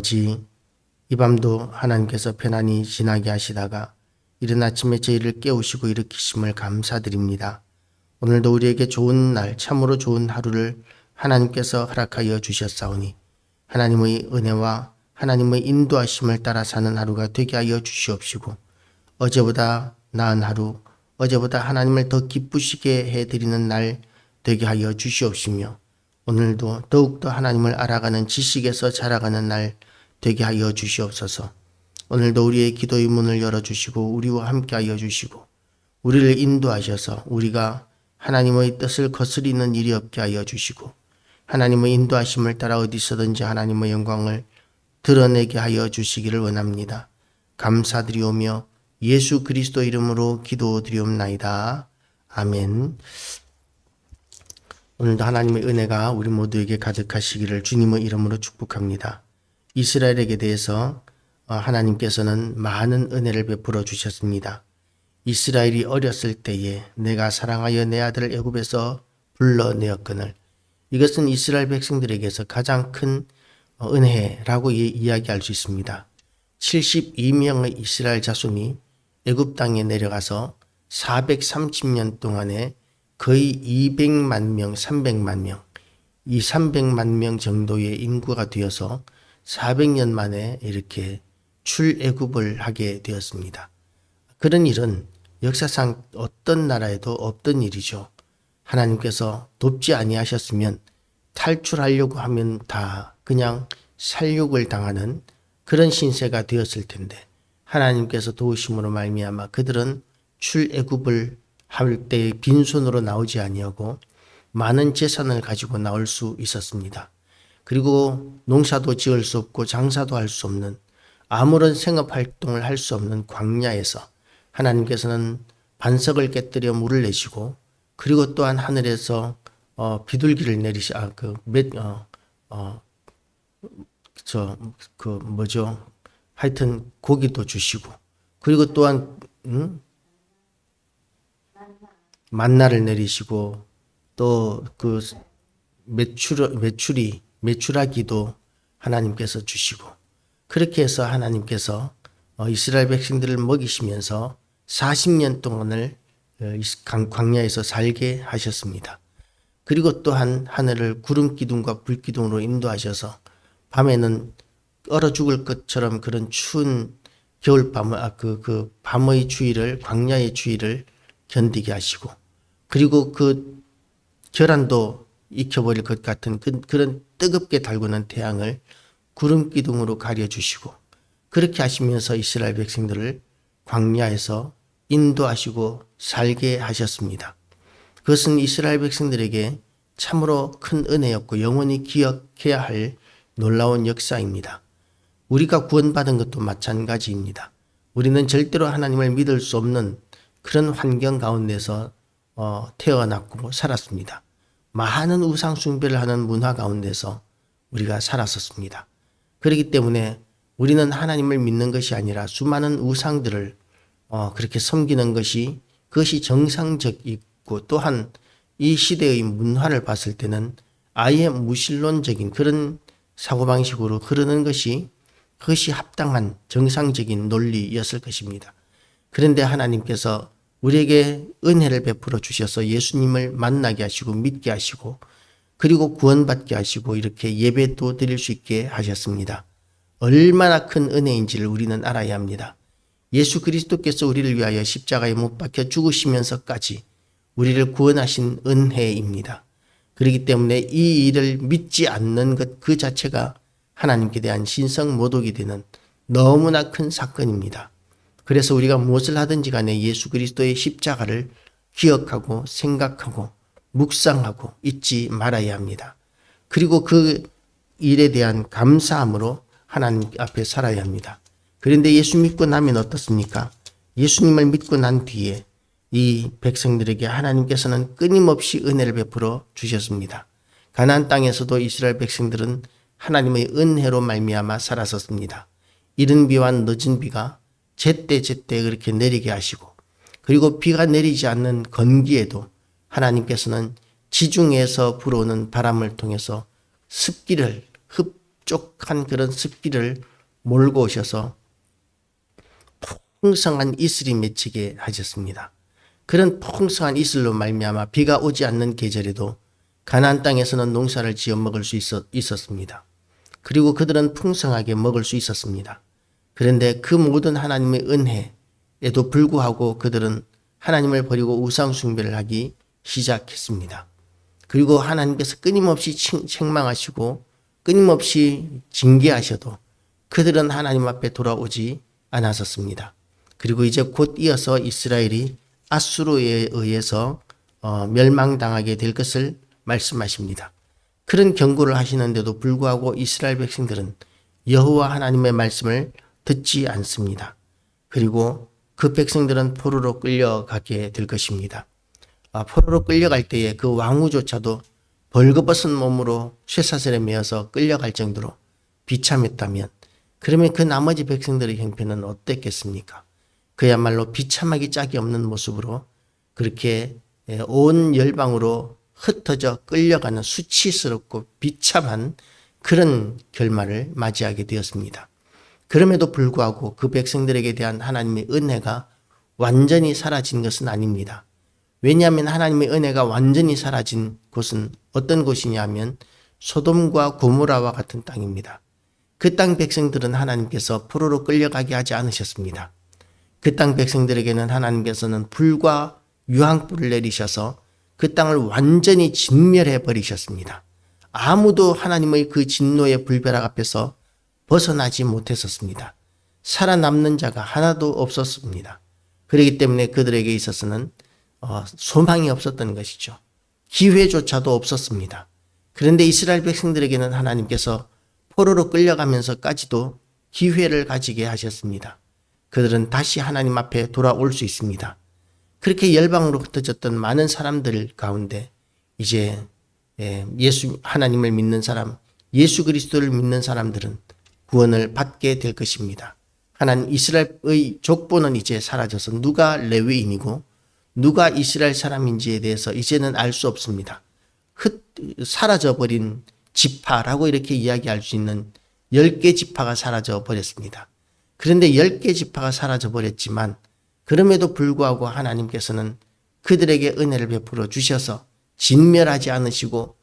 아버지, 이 밤도 하나님께서 편안히 지나게 하시다가 이른 아침에 저희를 깨우시고 일으키심을 감사드립니다. 오늘도 우리에게 좋은 날, 참으로 좋은 하루를 하나님께서 허락하여 주셨사오니 하나님의 은혜와 하나님의 인도하심을 따라 사는 하루가 되게 하여 주시옵시고, 어제보다 나은 하루, 어제보다 하나님을 더 기쁘시게 해드리는 날 되게 하여 주시옵시며, 오늘도 더욱더 하나님을 알아가는 지식에서 자라가는 날 되게 하여 주시옵소서. 오늘도 우리의 기도의 문을 열어주시고 우리와 함께 하여 주시고 우리를 인도하셔서 우리가 하나님의 뜻을 거스리는 일이 없게 하여 주시고 하나님의 인도하심을 따라 어디서든지 하나님의 영광을 드러내게 하여 주시기를 원합니다. 감사드리오며 예수 그리스도 이름으로 기도드리옵나이다. 아멘. 오늘도 하나님의 은혜가 우리 모두에게 가득하시기를 주님의 이름으로 축복합니다. 이스라엘에게 대해서 하나님께서는 많은 은혜를 베풀어 주셨습니다. 이스라엘이 어렸을 때에 내가 사랑하여 내 아들을 애굽에서 불러내었거늘, 이것은 이스라엘 백성들에게서 가장 큰 은혜라고 이야기할 수 있습니다. 72명의 이스라엘 자손이 애굽 땅에 내려가서 430년 동안에 거의 200만 명, 300만 명, 이 300만 명 정도의 인구가 되어서 400년 만에 이렇게 출애굽을 하게 되었습니다. 그런 일은 역사상 어떤 나라에도 없던 일이죠. 하나님께서 돕지 아니하셨으면 탈출하려고 하면 다 그냥 살육을 당하는 그런 신세가 되었을 텐데, 하나님께서 도우심으로 말미암아 그들은 출애굽을 할 때 빈손으로 나오지 아니하고 많은 재산을 가지고 나올 수 있었습니다. 그리고 농사도 지을 수 없고 장사도 할 수 없는, 아무런 생업활동을 할 수 없는 광야에서 하나님께서는 반석을 깨뜨려 물을 내시고, 그리고 또한 하늘에서 비둘기를 하여튼 고기도 주시고, 그리고 또한 만나를 내리시고, 또 그 메추라기도 하나님께서 주시고, 그렇게 해서 하나님께서 이스라엘 백성들을 먹이시면서 40년 동안을 광야에서 살게 하셨습니다. 그리고 또한 하늘을 구름 기둥과 불 기둥으로 인도하셔서 밤에는 얼어 죽을 것처럼 그런 추운 겨울밤, 밤의 추위를, 광야의 추위를 견디게 하시고, 그리고 그 계란도 익혀버릴 것 같은 그런 뜨겁게 달구는 태양을 구름 기둥으로 가려주시고, 그렇게 하시면서 이스라엘 백성들을 광야에서 인도하시고 살게 하셨습니다. 그것은 이스라엘 백성들에게 참으로 큰 은혜였고 영원히 기억해야 할 놀라운 역사입니다. 우리가 구원받은 것도 마찬가지입니다. 우리는 절대로 하나님을 믿을 수 없는 그런 환경 가운데서 태어났고 살았습니다. 많은 우상 숭배를 하는 문화 가운데서 우리가 살았었습니다. 그렇기 때문에 우리는 하나님을 믿는 것이 아니라 수많은 우상들을 그렇게 섬기는 그것이 정상적이고, 또한 이 시대의 문화를 봤을 때는 아예 무신론적인 그런 사고방식으로 흐르는 그것이 합당한 정상적인 논리였을 것입니다. 그런데 하나님께서 우리에게 은혜를 베풀어 주셔서 예수님을 만나게 하시고 믿게 하시고, 그리고 구원받게 하시고 이렇게 예배도 드릴 수 있게 하셨습니다. 얼마나 큰 은혜인지를 우리는 알아야 합니다. 예수 그리스도께서 우리를 위하여 십자가에 못 박혀 죽으시면서까지 우리를 구원하신 은혜입니다. 그렇기 때문에 이 일을 믿지 않는 것 그 자체가 하나님께 대한 신성모독이 되는 너무나 큰 사건입니다. 그래서 우리가 무엇을 하든지 간에 예수 그리스도의 십자가를 기억하고 생각하고 묵상하고 잊지 말아야 합니다. 그리고 그 일에 대한 감사함으로 하나님 앞에 살아야 합니다. 그런데 예수 믿고 나면 어떻습니까? 예수님을 믿고 난 뒤에 이 백성들에게 하나님께서는 끊임없이 은혜를 베풀어 주셨습니다. 가나안 땅에서도 이스라엘 백성들은 하나님의 은혜로 말미암아 살았었습니다. 이른 비와 늦은 비가 제때 그렇게 내리게 하시고, 그리고 비가 내리지 않는 건기에도 하나님께서는 지중해에서 불어오는 바람을 통해서 습기를 흡족한 그런 습기를 몰고 오셔서 풍성한 이슬이 맺히게 하셨습니다. 그런 풍성한 이슬로 말미암아 비가 오지 않는 계절에도 가나안 땅에서는 농사를 지어 먹을 수 있었습니다. 그리고 그들은 풍성하게 먹을 수 있었습니다. 그런데 그 모든 하나님의 은혜에도 불구하고 그들은 하나님을 버리고 우상 숭배를 하기 시작했습니다. 그리고 하나님께서 끊임없이 책망하시고 끊임없이 징계하셔도 그들은 하나님 앞에 돌아오지 않았었습니다. 그리고 이제 곧 이어서 이스라엘이 아수르에 의해서 멸망당하게 될 것을 말씀하십니다. 그런 경고를 하시는데도 불구하고 이스라엘 백성들은 여호와 하나님의 말씀을 듣지 않습니다. 그리고 그 백성들은 포로로 끌려가게 될 것입니다. 포로로 끌려갈 때에 그 왕후조차도 벌거벗은 몸으로 쇠사슬에 매어서 끌려갈 정도로 비참했다면 그러면 그 나머지 백성들의 형편은 어땠겠습니까? 그야말로 비참하기 짝이 없는 모습으로 그렇게 온 열방으로 흩어져 끌려가는 수치스럽고 비참한 그런 결말을 맞이하게 되었습니다. 그럼에도 불구하고 그 백성들에게 대한 하나님의 은혜가 완전히 사라진 것은 아닙니다. 왜냐하면 하나님의 은혜가 완전히 사라진 곳은 어떤 곳이냐 하면 소돔과 고모라와 같은 땅입니다. 그 땅 백성들은 하나님께서 포로로 끌려가게 하지 않으셨습니다. 그 땅 백성들에게는 하나님께서는 불과 유황불을 내리셔서 그 땅을 완전히 진멸해 버리셨습니다. 아무도 하나님의 그 진노의 불벼락 앞에서 벗어나지 못했었습니다. 살아남는 자가 하나도 없었습니다. 그렇기 때문에 그들에게 있어서는 소망이 없었던 것이죠. 기회조차도 없었습니다. 그런데 이스라엘 백성들에게는 하나님께서 포로로 끌려가면서까지도 기회를 가지게 하셨습니다. 그들은 다시 하나님 앞에 돌아올 수 있습니다. 그렇게 열방으로 흩어졌던 많은 사람들 가운데 이제 하나님을 믿는 사람, 예수 그리스도를 믿는 사람들은 구원을 받게 될 것입니다. 하나님 이스라엘의 족보는 이제 사라져서 누가 레위인이고 누가 이스라엘 사람인지에 대해서 이제는 알 수 없습니다. 사라져버린 지파라고 이렇게 이야기할 수 있는 10개 지파가 사라져 버렸습니다. 그런데 10개 지파가 사라져 버렸지만 그럼에도 불구하고 하나님께서는 그들에게 은혜를 베풀어 주셔서 진멸하지 않으시고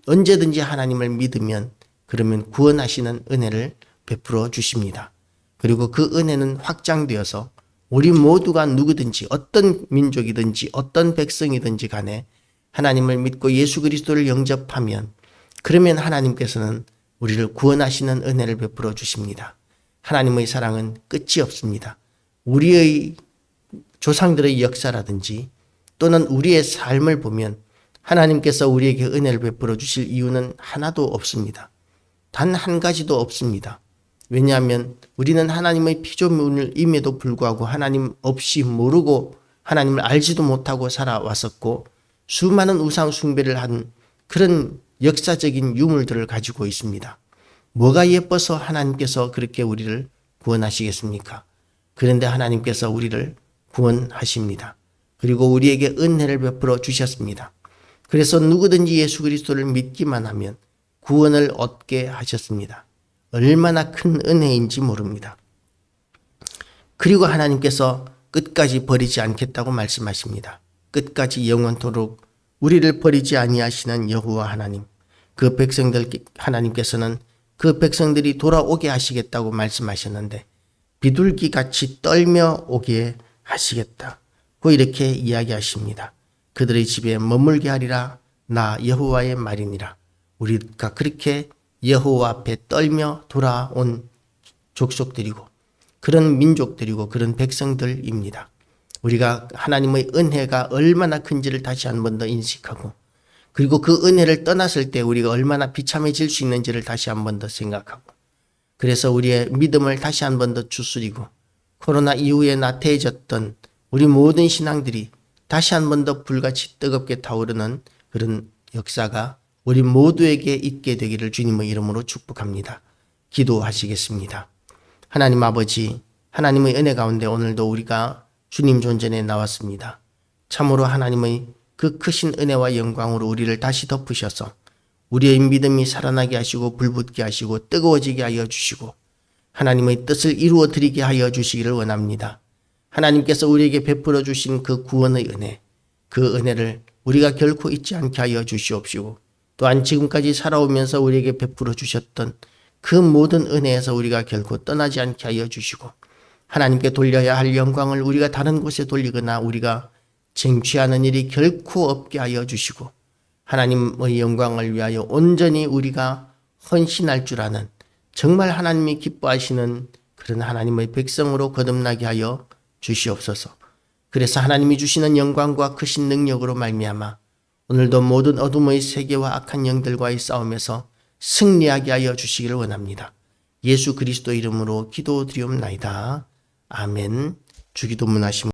언제든지 하나님을 믿으면 그러면 구원하시는 은혜를 베풀어 주십니다. 그리고 그 은혜는 확장되어서 우리 모두가 누구든지 어떤 민족이든지 어떤 백성이든지 간에 하나님을 믿고 예수 그리스도를 영접하면 그러면 하나님께서는 우리를 구원하시는 은혜를 베풀어 주십니다. 하나님의 사랑은 끝이 없습니다. 우리의 조상들의 역사라든지 또는 우리의 삶을 보면 하나님께서 우리에게 은혜를 베풀어 주실 이유는 하나도 없습니다. 단 한 가지도 없습니다. 왜냐하면 우리는 하나님의 피조물임에도 불구하고 하나님 없이 모르고 하나님을 알지도 못하고 살아왔었고 수많은 우상 숭배를 한 그런 역사적인 유물들을 가지고 있습니다. 뭐가 예뻐서 하나님께서 그렇게 우리를 구원하시겠습니까? 그런데 하나님께서 우리를 구원하십니다. 그리고 우리에게 은혜를 베풀어 주셨습니다. 그래서 누구든지 예수 그리스도를 믿기만 하면 구원을 얻게 하셨습니다. 얼마나 큰 은혜인지 모릅니다. 그리고 하나님께서 끝까지 버리지 않겠다고 말씀하십니다. 끝까지 영원토록 우리를 버리지 아니하시는 여호와 하나님, 그 백성들 하나님께서는 그 백성들이 돌아오게 하시겠다고 말씀하셨는데 비둘기같이 떨며 오게 하시겠다고 이렇게 이야기하십니다. 그들의 집에 머물게 하리라. 나 여호와의 말이니라. 우리가 그렇게 여호와 앞에 떨며 돌아온 족속들이고 그런 민족들이고 그런 백성들입니다. 우리가 하나님의 은혜가 얼마나 큰지를 다시 한 번 더 인식하고 그리고 그 은혜를 떠났을 때 우리가 얼마나 비참해질 수 있는지를 다시 한 번 더 생각하고 그래서 우리의 믿음을 다시 한 번 더 추스리고 코로나 이후에 나태해졌던 우리 모든 신앙들이 다시 한 번 더 불같이 뜨겁게 타오르는 그런 역사가 우리 모두에게 있게 되기를 주님의 이름으로 축복합니다. 기도하시겠습니다. 하나님 아버지, 하나님의 은혜 가운데 오늘도 우리가 주님 존전에 나왔습니다. 참으로 하나님의 그 크신 은혜와 영광으로 우리를 다시 덮으셔서 우리의 믿음이 살아나게 하시고 불붙게 하시고 뜨거워지게 하여 주시고 하나님의 뜻을 이루어 드리게 하여 주시기를 원합니다. 하나님께서 우리에게 베풀어 주신 그 구원의 은혜, 그 은혜를 우리가 결코 잊지 않게 하여 주시옵시고 또한 지금까지 살아오면서 우리에게 베풀어 주셨던 그 모든 은혜에서 우리가 결코 떠나지 않게 하여 주시고 하나님께 돌려야 할 영광을 우리가 다른 곳에 돌리거나 우리가 쟁취하는 일이 결코 없게 하여 주시고 하나님의 영광을 위하여 온전히 우리가 헌신할 줄 아는 정말 하나님이 기뻐하시는 그런 하나님의 백성으로 거듭나게 하여 주시옵소서. 그래서 하나님이 주시는 영광과 크신 능력으로 말미암아 오늘도 모든 어둠의 세계와 악한 영들과의 싸움에서 승리하게 하여 주시기를 원합니다. 예수 그리스도 이름으로 기도드리옵나이다. 아멘. 주기도문 하시면